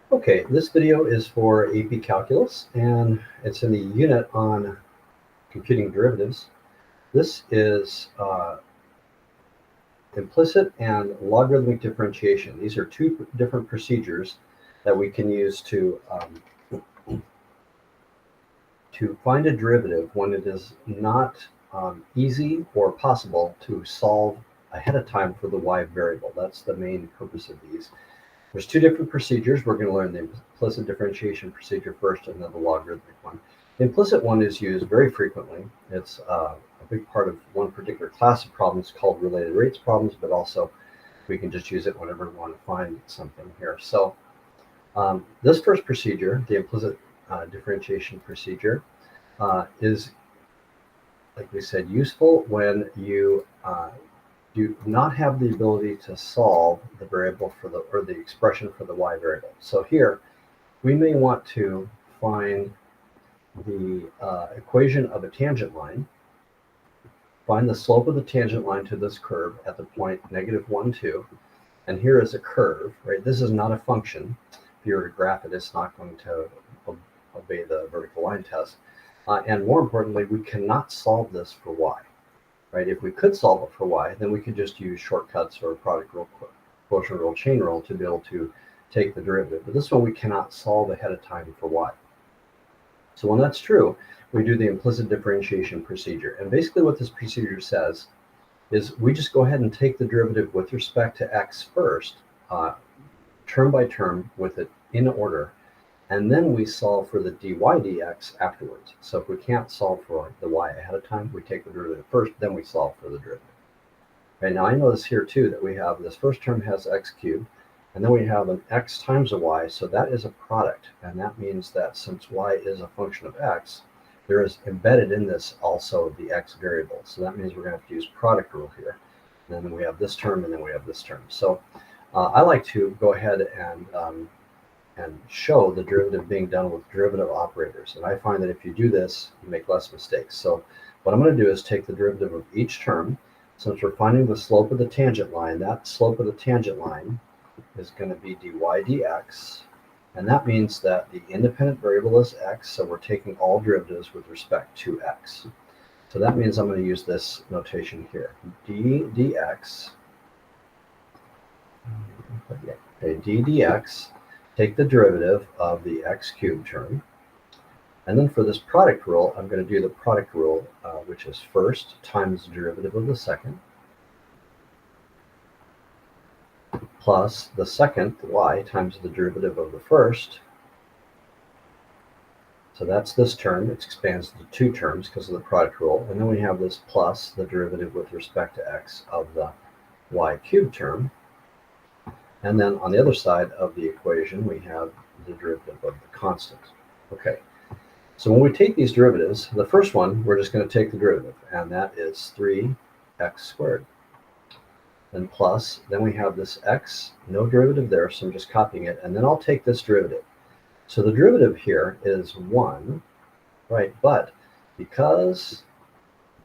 Okay, this video is for AP Calculus, and it's in the unit on computing derivatives. This is implicit and logarithmic differentiation. These are two different procedures that we can use to find a derivative when it is not easy or possible to solve ahead of time for the y variable. That's the main purpose of these. There's two different procedures. We're going to learn the implicit differentiation procedure first and then the logarithmic one. The implicit one is used very frequently. It's a big part of one particular class of problems called related rates problems, but also we can just use it whenever we want to find something here. So this first procedure, the implicit differentiation procedure, is, like we said, useful when you do not have the ability to solve the variable for the expression for the y variable. So here, we may want to find the equation of a tangent line, find the slope of the tangent line to this curve at the point -1, 2, and here is a curve, right? This is not a function. If you were to graph it, it's not going to obey the vertical line test. And more importantly, we cannot solve this for y. Right? If we could solve it for y, then we could just use shortcuts or product rule, quotient rule, chain rule to be able to take the derivative. But this one we cannot solve ahead of time for y. So when that's true, we do the implicit differentiation procedure. And basically what this procedure says is we just go ahead and take the derivative with respect to x first, term by term with it in order, and then we solve for the dy dx afterwards. So if we can't solve for the y ahead of time, we take the derivative first, then we solve for the derivative. Okay, now I notice here too that we have this first term has x cubed, and then we have an x times a y, so that is a product. And that means that since y is a function of x, there is embedded in this also the x variable. So that means we're going to have to use product rule here. And then we have this term, and then we have this term. So I like to go ahead and show the derivative being done with derivative operators. And I find that if you do this, you make less mistakes. So what I'm going to do is take the derivative of each term. Since we're finding the slope of the tangent line, that slope of the tangent line is going to be dy dx. And that means that the independent variable is x, so we're taking all derivatives with respect to x. So that means I'm going to use this notation here. d dx, okay, d dx, take the derivative of the x cubed term. And then for this product rule, I'm going to do the product rule, which is first times the derivative of the second, plus the second, y, times the derivative of the first. So that's this term. It expands to two terms because of the product rule. And then we have this plus the derivative with respect to x of the y cubed term. And then on the other side of the equation, we have the derivative of the constant. Okay, so when we take these derivatives, the first one, we're just going to take the derivative, and that is 3x squared. Then plus, then we have this x, no derivative there, so I'm just copying it, and then I'll take this derivative. So the derivative here is 1, right? But because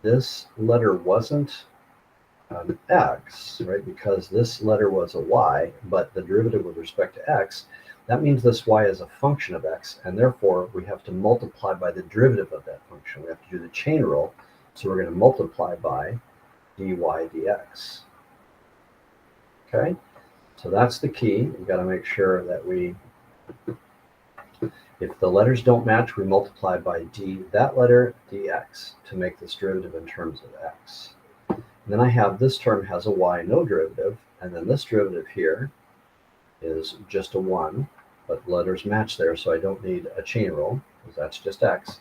this letter wasn't x, right, because this letter was a y, but the derivative with respect to x, that means this y is a function of x, and therefore we have to multiply by the derivative of that function. We have to do the chain rule, so we're going to multiply by dy dx. Okay, so that's the key. We've got to make sure that if the letters don't match, we multiply by that letter dx to make this derivative in terms of x. And then I have this term has a y, no derivative, and then this derivative here is just a 1, but letters match there, so I don't need a chain rule, because that's just x.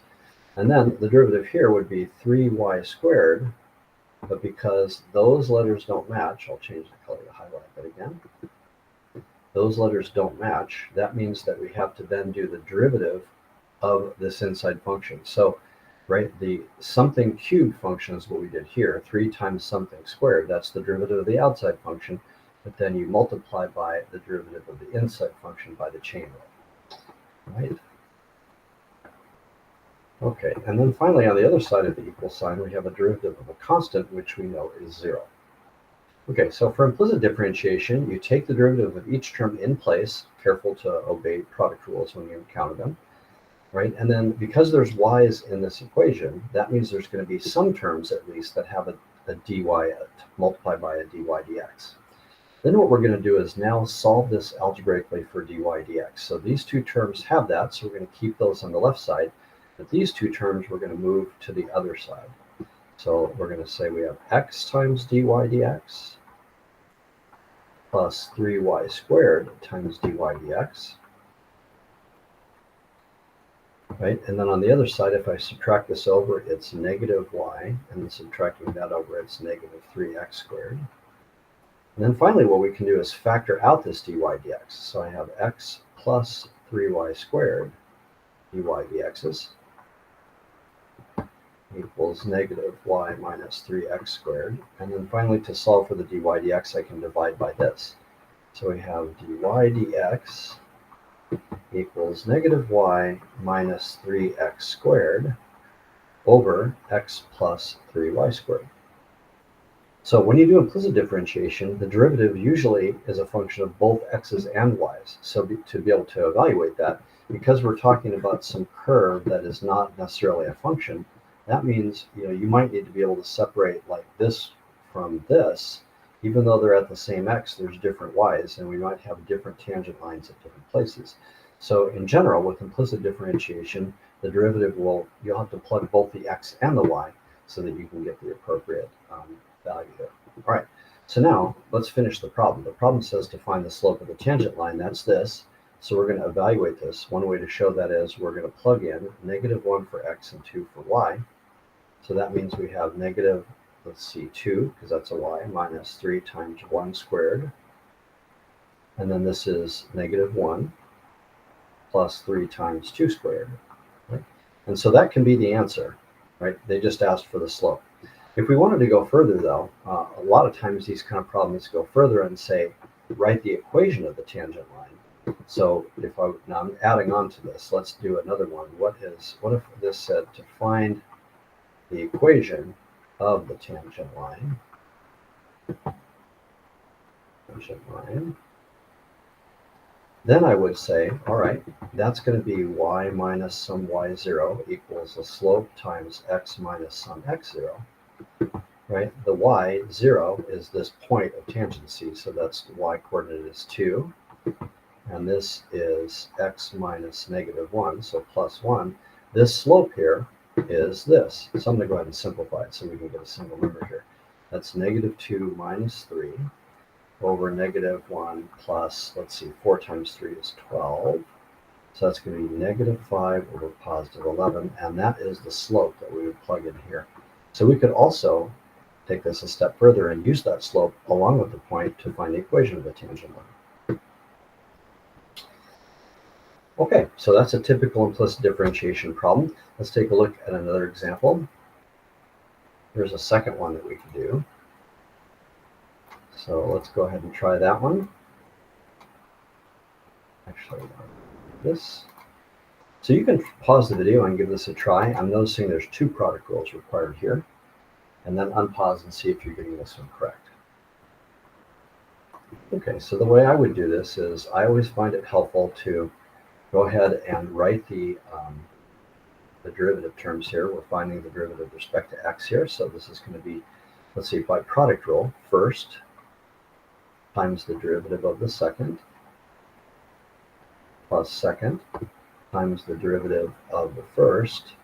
And then the derivative here would be 3y squared, but because those letters don't match, I'll change the color to highlight that again. Those letters don't match. That means that we have to then do the derivative of this inside function. So right, the something cubed function is what we did here, 3 times something squared. That's the derivative of the outside function, but then you multiply by the derivative of the inside function by the chain rule, right? Okay, and then finally on the other side of the equal sign, we have a derivative of a constant, which we know is 0. Okay, so for implicit differentiation, you take the derivative of each term in place, careful to obey product rules when you encounter them, right? And then because there's y's in this equation, that means there's going to be some terms at least that have a dy multiplied by a dy dx. Then what we're going to do is now solve this algebraically for dy dx. So these two terms have that, so we're going to keep those on the left side. But these two terms we're going to move to the other side. So we're going to say we have x times dy dx plus 3y squared times dy dx. Right? And then on the other side, if I subtract this over, it's negative y, and then subtracting that over, it's negative 3x squared. And then finally, what we can do is factor out this dy dx. So I have x plus 3y squared dy dx's equals negative y minus 3x squared. And then finally, to solve for the dy dx, I can divide by this. So we have dy dx equals negative y minus 3x squared over x plus 3y squared. So when you do implicit differentiation, the derivative usually is a function of both x's and y's. So to be able to evaluate that, because we're talking about some curve that is not necessarily a function, that means you might need to be able to separate like this from this. Even though they're at the same x, there's different y's, and we might have different tangent lines at different places. So in general, with implicit differentiation, the derivative you'll have to plug both the x and the y so that you can get the appropriate value there. All right, so now let's finish the problem. The problem says to find the slope of the tangent line, that's this. So we're going to evaluate this. One way to show that is we're going to plug in -1 for x and 2 for y. So that means we have negative, let's see, 2, because that's a y, minus 3 times 1 squared. And then this is -1 plus 3 times 2 squared. Right? And so that can be the answer, right? They just asked for the slope. If we wanted to go further, though, a lot of times these kind of problems go further and say, write the equation of the tangent line. So now I'm adding on to this. Let's do another one. What if this said to find the equation of the tangent line? Then I would say, all right, that's going to be y minus some y0 equals the slope times x minus some x0. Right? The y0 is this point of tangency, so that's the y coordinate is 2, and this is x minus -1, so plus 1. This slope here is this. So I'm going to go ahead and simplify it so we can get a single number here. That's -2 minus 3 over -1 plus, let's see, 4 times 3 is 12. So that's going to be -5 over +11, and that is the slope that we would plug in here. So we could also take this a step further and use that slope along with the point to find the equation of the tangent line. Okay, so that's a typical implicit differentiation problem. Let's take a look at another example. Here's a second one that we can do. So let's go ahead and try that one. Actually, this. So you can pause the video and give this a try. I'm noticing there's 2 product rules required here. And then unpause and see if you're getting this one correct. Okay, so the way I would do this is I always find it helpful to go ahead and write the derivative terms here. We're finding the derivative with respect to x here, so this is going to be, let's see, by product rule, first times the derivative of the second plus second times the derivative of the first.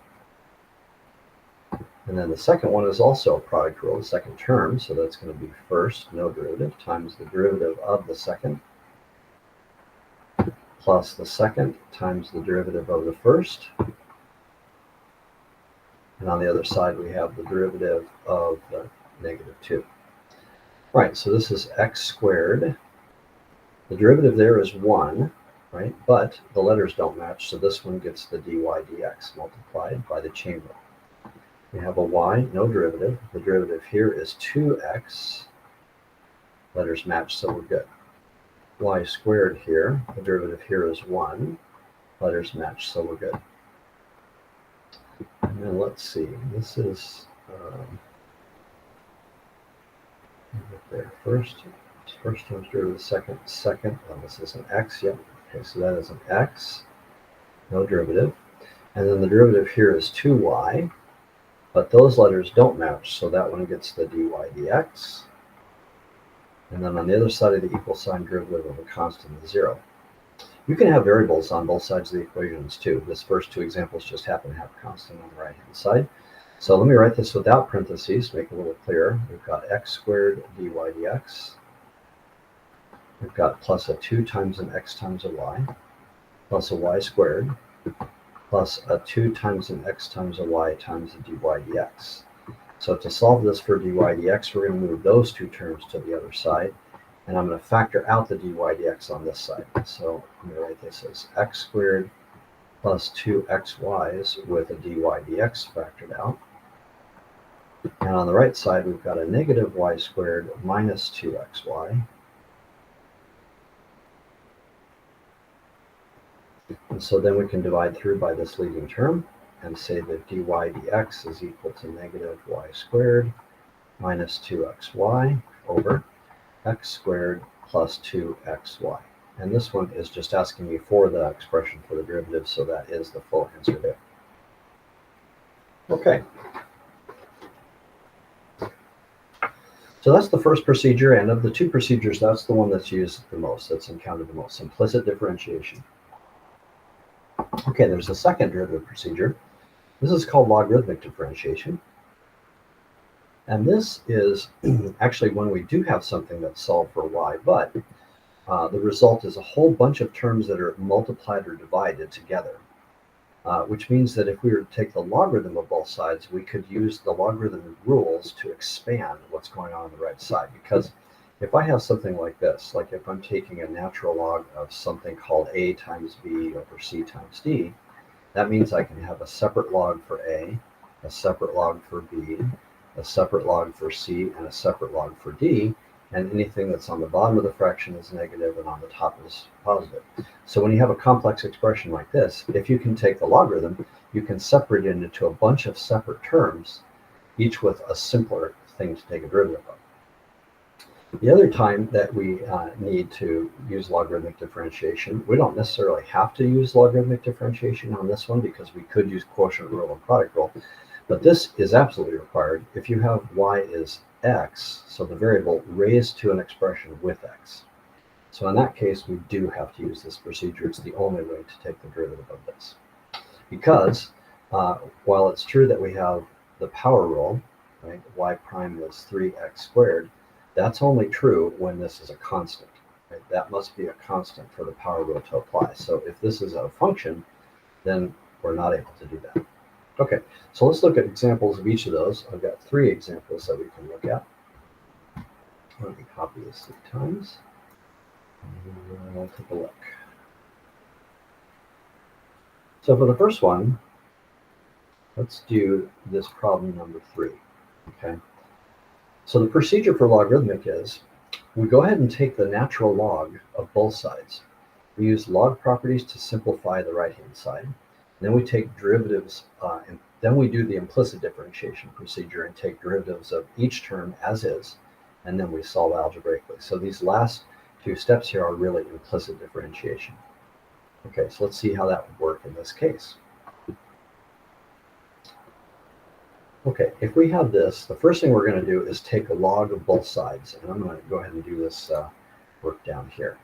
And then the second one is also a product rule, the second term, so that's going to be first, no derivative, times the derivative of the second, plus the second times the derivative of the first. And on the other side, we have the derivative of the -2. Right, so this is x squared. The derivative there is 1, right? But the letters don't match, so this one gets the dy dx multiplied by the chain rule. We have a y, no derivative. The derivative here is 2x. Letters match, so we're good. Y squared here. The derivative here is 1. Letters match, so we're good. And then let's see. This is There first times derivative, second. Oh, this is an x. Yep. Okay, so that is an x, no derivative. And then the derivative here is 2y, but those letters don't match, so that one gets the dy dx. And then on the other side of the equal sign, derivative of a constant is 0. You can have variables on both sides of the equations too. This first two examples just happen to have a constant on the right-hand side. So let me write this without parentheses to make it a little clearer. We've got x squared dy dx. We've got plus a 2 times an x times a y, plus a y squared, plus a 2 times an x times a y times a dy dx. So to solve this for dy dx, we're going to move those two terms to the other side, and I'm going to factor out the dy dx on this side. So I'm going to write this as x squared plus 2xy's with a dy dx factored out. And on the right side, we've got a negative y squared minus 2xy. And so then we can divide through by this leading term and say that dy dx is equal to negative y squared minus 2xy over x squared plus 2xy. And this one is just asking me for the expression for the derivative, so that is the full answer there. Okay. So that's the first procedure, and of the two procedures, that's the one that's used the most, that's encountered the most, implicit differentiation. Okay, there's a second derivative procedure. This is called logarithmic differentiation. And this is actually when we do have something that's solved for y, but the result is a whole bunch of terms that are multiplied or divided together, which means that if we were to take the logarithm of both sides, we could use the logarithm rules to expand what's going on the right side. Because if I have something like this, like if I'm taking a natural log of something called a times b over c times d, that means I can have a separate log for a separate log for b, a separate log for c, and a separate log for d, and anything that's on the bottom of the fraction is negative and on the top is positive. So when you have a complex expression like this, if you can take the logarithm, you can separate it into a bunch of separate terms, each with a simpler thing to take a derivative of. The other time that we need to use logarithmic differentiation, we don't necessarily have to use logarithmic differentiation on this one because we could use quotient rule and product rule, but this is absolutely required if you have y is x, so the variable raised to an expression with x. So in that case, we do have to use this procedure. It's the only way to take the derivative of this. Because while it's true that we have the power rule, right, y prime is 3x squared, that's only true when this is a constant. Right? That must be a constant for the power rule to apply. So if this is a function, then we're not able to do that. Okay, so let's look at examples of each of those. I've got 3 examples that we can look at. Let me copy this 3 times. And I'll take a look. So for the first one, let's do this problem number 3. Okay. So the procedure for logarithmic is we go ahead and take the natural log of both sides. We use log properties to simplify the right-hand side. Then we take derivatives, and then we do the implicit differentiation procedure and take derivatives of each term as is, and then we solve algebraically. So these last 2 steps here are really implicit differentiation. Okay, so let's see how that would work in this case. Okay, if we have this, the first thing we're going to do is take a log of both sides, and I'm going to go ahead and do this work down here.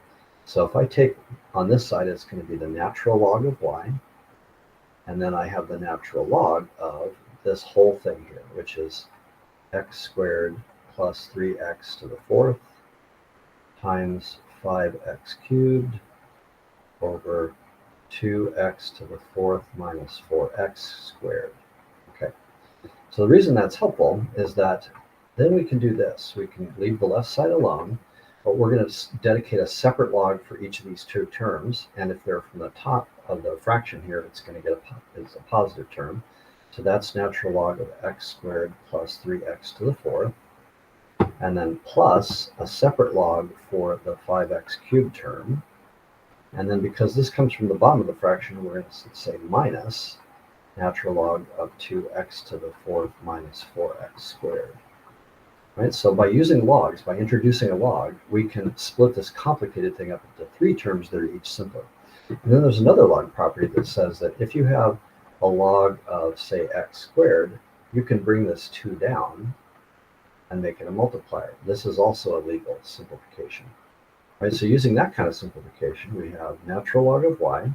So if I take on this side, it's going to be the natural log of y, and then I have the natural log of this whole thing here, which is x squared plus 3x to the 4th times 5x cubed over 2x to the 4th minus 4x squared. Okay, so the reason that's helpful is that then we can do this. We can leave the left side alone, but we're going to dedicate a separate log for each of these 2 terms, and if they're from the top of the fraction here, it's going to get a positive term. So that's natural log of x squared plus 3x to the 4th, and then plus a separate log for the 5x cubed term. And then because this comes from the bottom of the fraction, we're going to say minus natural log of 2x to the 4th minus 4x squared. right? So by using logs, by introducing a log, we can split this complicated thing up into 3 terms that are each simpler. And then there's another log property that says that if you have a log of, say, x squared, you can bring this 2 down and make it a multiplier. This is also a legal simplification. Right, so using that kind of simplification, we have natural log of y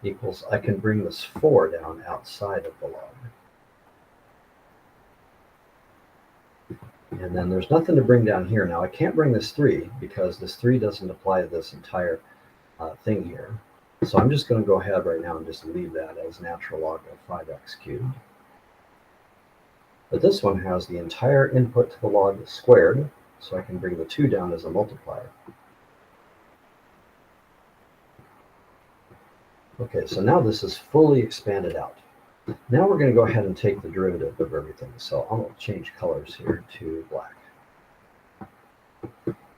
equals, I can bring this 4 down outside of the log. And then there's nothing to bring down here. Now I can't bring this 3 because this 3 doesn't apply to this entire thing here. So I'm just going to go ahead right now and just leave that as natural log of 5x cubed. But this one has the entire input to the log squared, so I can bring the 2 down as a multiplier. Okay, so now this is fully expanded out. Now we're going to go ahead and take the derivative of everything. So I'm going to change colors here to black.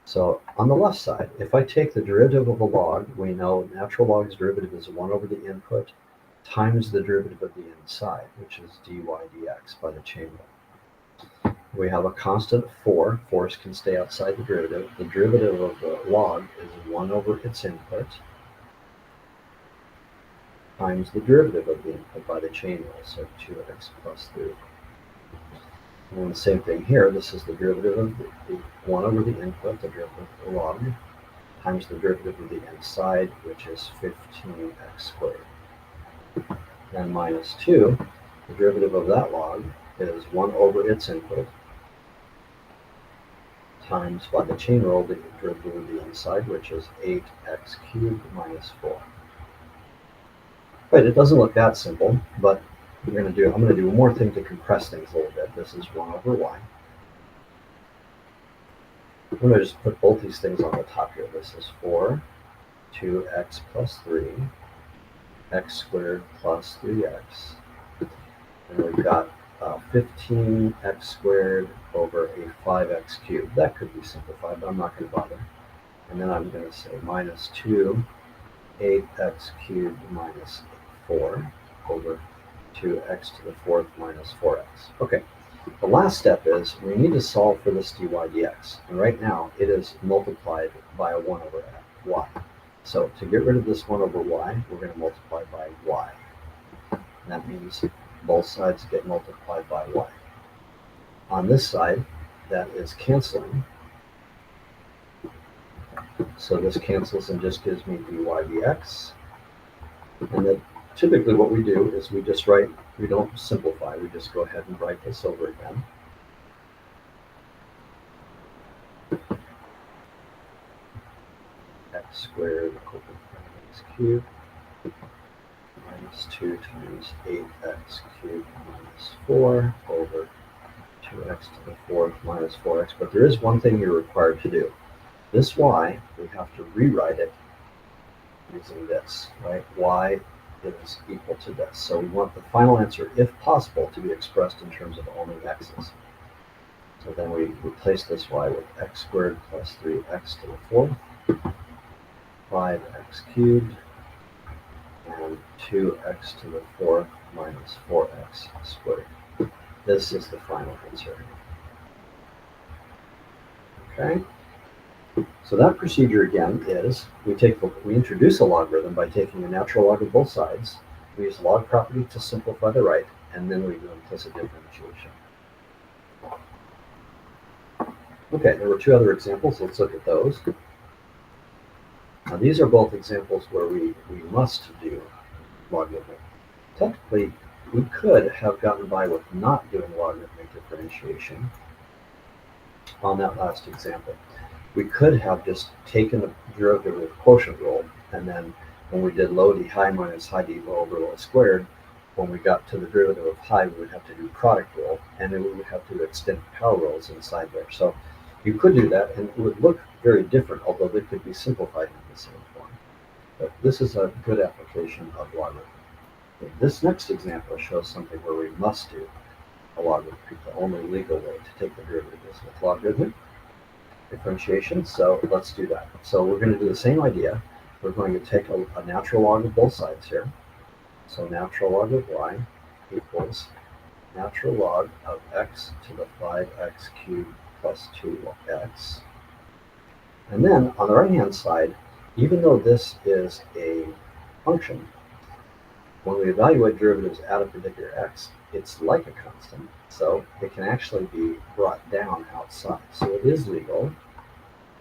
So on the left side, if I take the derivative of a log, we know natural log's derivative is 1 over the input times the derivative of the inside, which is dy dx by the chain rule. We have a constant 4. Force can stay outside the derivative. The derivative of the log is 1 over its input times the derivative of the input by the chain rule, so 2x plus 3. And the same thing here, this is the derivative of the 1 over the input, the derivative of the log, times the derivative of the inside, which is 15x squared. Then minus 2, the derivative of that log is 1 over its input, times by the chain rule the derivative of the inside, which is 8x cubed minus 4. Right, it doesn't look that simple, but I'm going to do one more thing to compress things a little bit. This is 1 over y. I'm going to just put both these things on the top here. This is 4, 2x plus 3, x squared plus 3x. And we've got 15x squared over a 5x cubed. That could be simplified, but I'm not going to bother. And then I'm going to say minus 2, 8x cubed minus 4 over 2x to the 4th minus 4x. Okay, the last step is we need to solve for this dy dx. And right now it is multiplied by a 1 over y. So to get rid of this 1 over y, we're going to multiply by y. And that means both sides get multiplied by y. On this side, that is canceling. So this cancels and just gives me dy dx. And then typically what we do is we just write, we don't simplify, we just go ahead and write this over again. X squared over x cubed minus 2 times 8x cubed minus 4 over 2x to the 4th minus 4x. But there is one thing you're required to do. This y, we have to rewrite it using this, right? Y is equal to this. So we want the final answer, if possible, to be expressed in terms of only x's. So then we replace this y with x squared plus 3x to the 4th, 5x cubed, and 2x to the 4th minus 4x squared. This is the final answer. Okay? So that procedure again is we introduce a logarithm by taking the natural log of both sides. We use log property to simplify the right, and then we do implicit differentiation. Okay, there were 2 other examples. Let's look at those. Now these are both examples where we must do logarithmic. Technically, we could have gotten by with not doing logarithmic differentiation on that last example. We could have just taken the derivative of the quotient rule, and then when we did low d high minus high d low over low squared, when we got to the derivative of high, we would have to do product rule, and then we would have to extend power rules inside there. So you could do that, and it would look very different, although they could be simplified in the same form. But this is a good application of logarithm. This next example shows something where we must do a logarithm. The only legal way to take the derivative is with logarithmic differentiation. So let's do that. So we're going to do the same idea. We're going to take a natural log of both sides here. So natural log of y equals natural log of x to the 5x cubed plus 2x. And then on the right-hand side, even though this is a function, when we evaluate derivatives at a particular x, it's like a constant, so it can actually be brought down outside. So it is legal,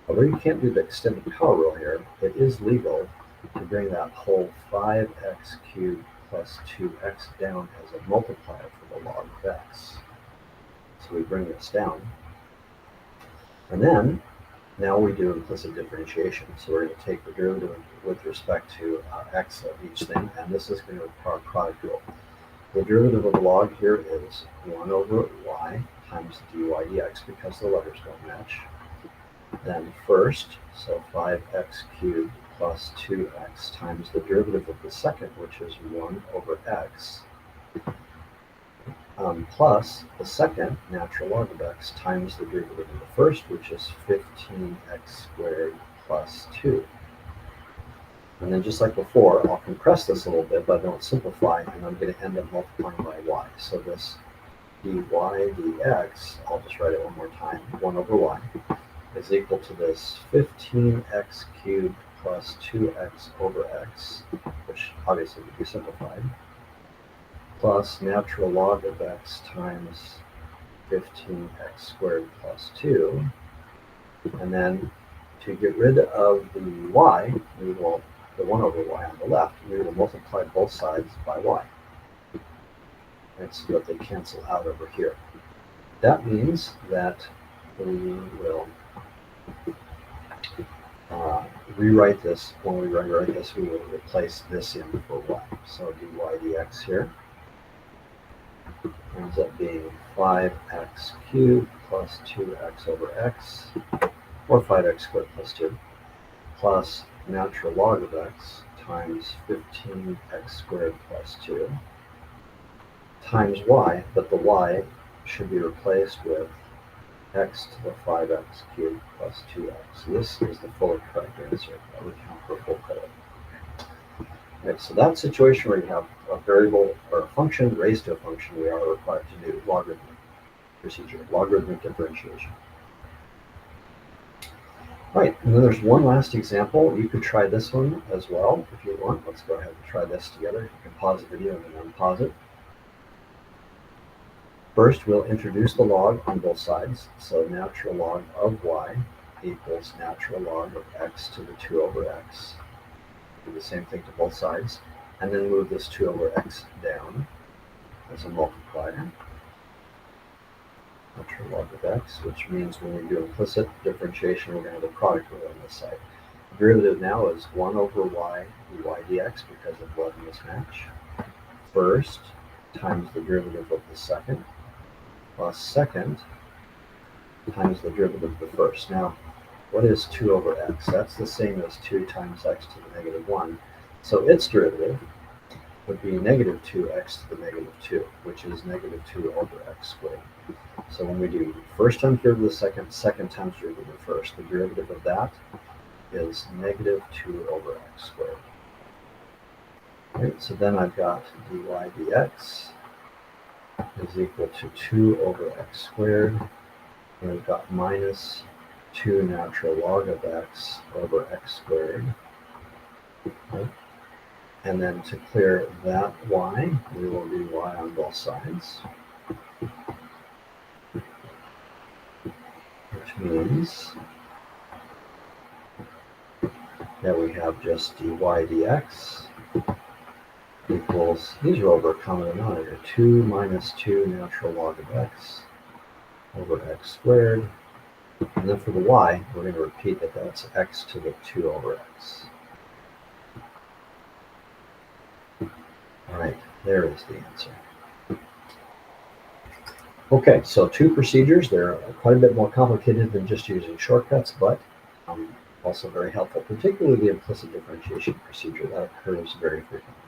although you can't do the extended power rule here, it is legal to bring that whole 5x cubed plus 2x down as a multiplier for the log of x. So we bring this down. And then, now we do implicit differentiation. So we're going to take the derivative with respect to x of each thing, and this is going to require a product rule. The derivative of the log here is 1 over y times dy dx because the letters don't match. Then first, so 5x cubed plus 2x times the derivative of the second, which is 1 over x, plus the second natural log of x times the derivative of the first, which is 15x squared plus 2. And then just like before, I'll compress this a little bit, but I don't simplify, and I'm going to end up multiplying by y. So this dy dx, I'll just write it one more time, 1 over y, is equal to this 15x cubed plus 2x over x, which obviously would be simplified, plus natural log of x times 15x squared plus 2. And then to get rid of the y, we will, the 1 over y on the left, we will multiply both sides by y. And so that they cancel out over here. That means that we will rewrite this. When we rewrite this, we will replace this in for y. So dy dx here ends up being 5x cubed plus 2x over x, or 5x squared plus 2, plus natural log of x times 15x squared plus 2 times y, but the y should be replaced with x to the 5x cubed plus 2x. This is the fully correct answer. That would count for full credit. Right, so that situation where you have a variable or a function raised to a function, we are required to do logarithmic procedure, logarithmic differentiation. All right, and then there's one last example. You could try this one as well if you want. Let's go ahead and try this together. You can pause the video and then unpause it. First, we'll introduce the log on both sides. So natural log of y equals natural log of x to the 2 over x. Do the same thing to both sides. And then move this 2 over x down as a multiplier. Natural log of x, which means when we do implicit differentiation, we're going to have a product rule on this side. The derivative now is 1 over y dy dx because of log mismatch. First times the derivative of the second, plus second times the derivative of the first. Now, what is 2 over x? That's the same as 2 times x to the negative 1. So its derivative would be negative 2x to the negative 2, which is negative 2 over x squared. So when we do first times derivative of the second, second times derivative of the first, the derivative of that is negative 2 over x squared. All right, so then I've got dy dx is equal to 2 over x squared, and we've got minus 2 natural log of x over x squared. Okay. And then to clear that y, we will do y on both sides, which means that we have just dy dx equals, these are over a common denominator, 2 minus 2 natural log of x over x squared. And then for the y, we're going to repeat that that's x to the 2 over x. All right, there is the answer. Okay, so two procedures. They're quite a bit more complicated than just using shortcuts, but also very helpful, particularly the implicit differentiation procedure that occurs very frequently.